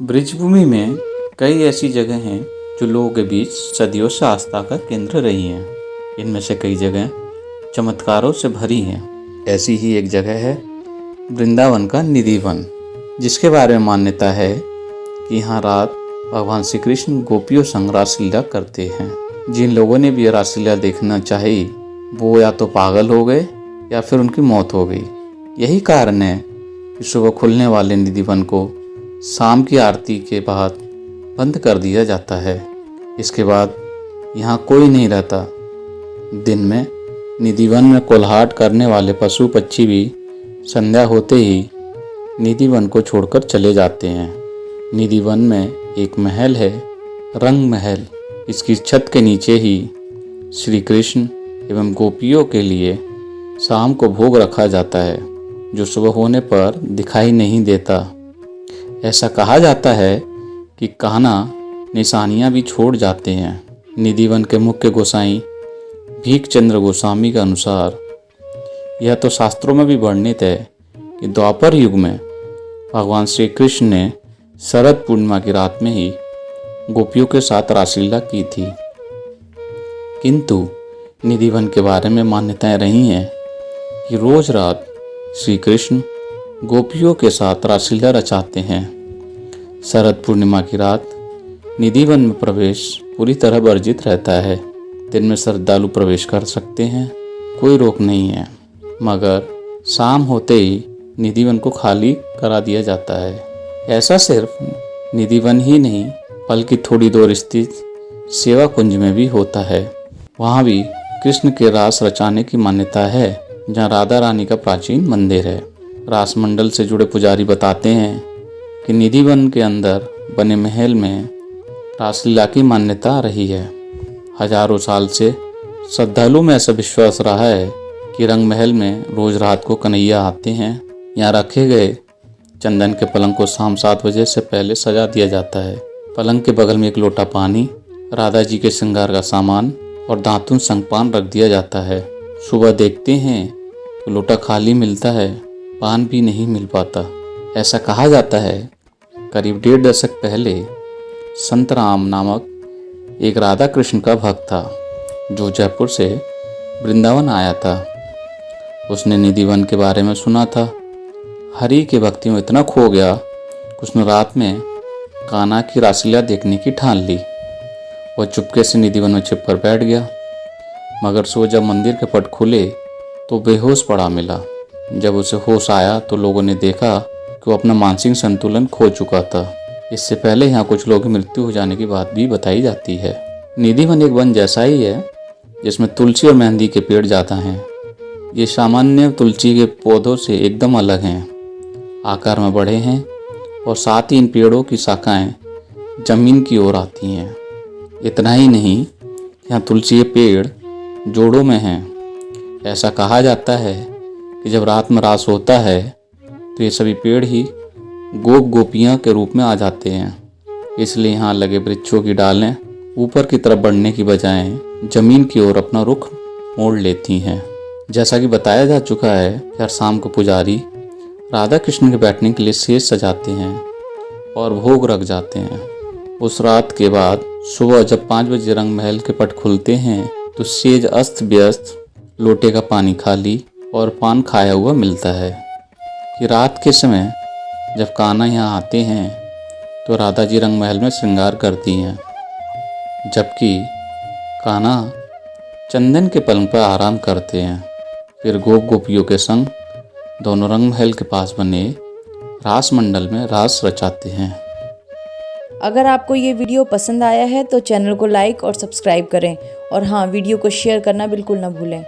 ब्रिजभूमि में कई ऐसी जगह हैं जो लोगों के बीच सदियों से आस्था का केंद्र रही हैं। इनमें से कई जगह चमत्कारों से भरी हैं। ऐसी ही एक जगह है वृंदावन का निधि वन, जिसके बारे में मान्यता है कि यहाँ रात भगवान श्री कृष्ण गोपियों संग रासलीला करते हैं। जिन लोगों ने भी रासलीला देखना चाही वो या तो पागल हो गए या फिर उनकी मौत हो गई। यही कारण है कि सुबह खुलने वाले निधि वन को शाम की आरती के बाद बंद कर दिया जाता है। इसके बाद यहाँ कोई नहीं रहता। दिन में निधि वन में कोलाहट करने वाले पशु पक्षी भी संध्या होते ही निधि वन को छोड़कर चले जाते हैं। निधि वन में एक महल है, रंग महल। इसकी छत के नीचे ही श्री कृष्ण एवं गोपियों के लिए शाम को भोग रखा जाता है, जो सुबह होने पर दिखाई नहीं देता। ऐसा कहा जाता है कि कान्हा निशानियाँ भी छोड़ जाते हैं। निधि वन के मुख्य गोसाई भीखचंद्र गोस्वामी के अनुसार यह तो शास्त्रों में भी वर्णित है कि द्वापर युग में भगवान श्री कृष्ण ने शरद पूर्णिमा की रात में ही गोपियों के साथ रासलीला की थी। किंतु निधि वन के बारे में मान्यताएं रही हैं कि रोज रात श्री कृष्ण गोपियों के साथ रासलीला रचाते हैं। शरद पूर्णिमा की रात निधि वन में प्रवेश पूरी तरह वर्जित रहता है। दिन में श्रद्धालु प्रवेश कर सकते हैं, कोई रोक नहीं है, मगर शाम होते ही निधि वन को खाली करा दिया जाता है। ऐसा सिर्फ निधि वन ही नहीं बल्कि थोड़ी दूर स्थित सेवा कुंज में भी होता है। वहाँ भी कृष्ण के रास रचाने की मान्यता है, जहाँ राधा रानी का प्राचीन मंदिर है। रास मंडल से जुड़े पुजारी बताते हैं कि निधि वन के अंदर बने महल में रासलीला की मान्यता रही है। हजारों साल से श्रद्धालु में ऐसा विश्वास रहा है कि रंग महल में रोज रात को कन्हैया आते हैं। यहाँ रखे गए चंदन के पलंग को शाम 7 बजे से पहले सजा दिया जाता है। पलंग के बगल में एक लोटा पानी, राधा जी के श्रृंगार का सामान और दातुन संगपान रख दिया जाता है। सुबह देखते हैं तो लोटा खाली मिलता है, पान भी नहीं मिल पाता। ऐसा कहा जाता है करीब 1.5 दशक पहले संत राम नामक एक राधा कृष्ण का भक्त था, जो जयपुर से वृंदावन आया था। उसने निधि वन के बारे में सुना था। हरि के भक्ति में इतना खो गया कि उसने रात में कान्हा की रासलीला देखने की ठान ली। वह चुपके से निधि वन में छिप कर बैठ गया, मगर सुबह जब मंदिर के पट खुले तो बेहोश पड़ा मिला। जब उसे होश आया तो लोगों ने देखा कि वो अपना मानसिक संतुलन खो चुका था। इससे पहले यहाँ कुछ लोगों की मृत्यु हो जाने की बात भी बताई जाती है। निधि वन एक वन जैसा ही है, जिसमें तुलसी और मेहंदी के पेड़ ज़्यादा हैं। ये सामान्य तुलसी के पौधों से एकदम अलग हैं, आकार में बड़े हैं और साथ ही इन पेड़ों की शाखाएं जमीन की ओर आती हैं। इतना ही नहीं, यहाँ तुलसी के पेड़ जोड़ों में हैं। ऐसा कहा जाता है कि जब रात में रास होता है तो ये सभी पेड़ ही गोप गोपियाँ के रूप में आ जाते हैं। इसलिए यहाँ लगे वृक्षों की डालें ऊपर की तरफ बढ़ने की बजाय जमीन की ओर अपना रुख मोड़ लेती हैं। जैसा कि बताया जा चुका है कि हर शाम को पुजारी राधा कृष्ण के बैठने के लिए सेज सजाते हैं और भोग रख जाते हैं। उस रात के बाद सुबह जब 5 बजे रंग महल के पट खुलते हैं तो सेज अस्त व्यस्त, लोटे का पानी खाली और पान खाया हुआ मिलता है। कि रात के समय जब कान्हा यहाँ आते हैं तो राधा जी रंग महल में श्रृंगार करती हैं, जबकि कान्हा चंदन के पलंग पर आराम करते हैं। फिर गोप गोपियों के संग दोनों रंग महल के पास बने रास मंडल में रास रचाते हैं। अगर आपको ये वीडियो पसंद आया है तो चैनल को लाइक और सब्सक्राइब करें, और हाँ, वीडियो को शेयर करना बिल्कुल ना भूलें।